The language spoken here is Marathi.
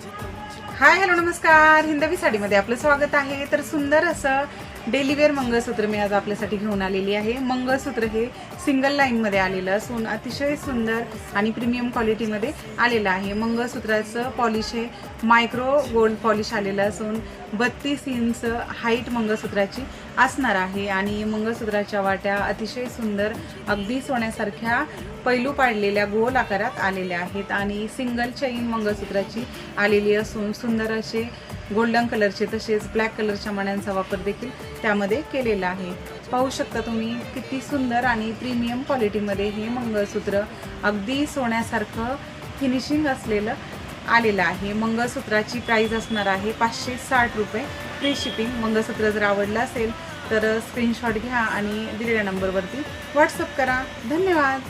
हाय हॅलो नमस्कार, हिंदवी साडीमध्ये आपलं स्वागत आहे। तर सुंदर असं डेली वेअर मंगळसूत्र मी आज आपल्यासाठी घेऊन आलेली आहे। मंगळसूत्र हे सिंगल लाईन मध्ये आलेलं असून अतिशय सुंदर आणि प्रीमियम क्वालिटीमध्ये आलेलं आहे। मंगळसूत्राचं पॉलिश हे मायक्रो गोल्ड पॉलिश आलेलं असून 32 इंच हाईट मंगळसूत्राची असणार आहे आणि मंगळसूत्राच्या वाट्या अतिशय सुंदर अगदी सोन्यासारख्या पैलू पाडलेल्या गोल आकारात आलेल्या आहेत आणि सिंगल चेन मंगळसूत्राची आलेली असून सुंदर असे गोल्डन कलरचे तसेच ब्लॅक कलरच्या मण्यांचा वापर देखील त्यामध्ये केलेला आहे। पाहू शकता तुम्ही किती सुंदर आणि प्रीमियम क्वालिटीमध्ये हे मंगळसूत्र अगदी सोन्यासारखं फिनिशिंग असलेलं आलेलं आहे। मंगळसूत्राची प्राइस असणार आहे 560 रुपये फ्री शिपिंग। मंगळसूत्र जर आवडलं असेल तर स्क्रीनशॉट घ्या आणि दिलेल्या नंबरवरती व्हॉट्सअप करा। धन्यवाद।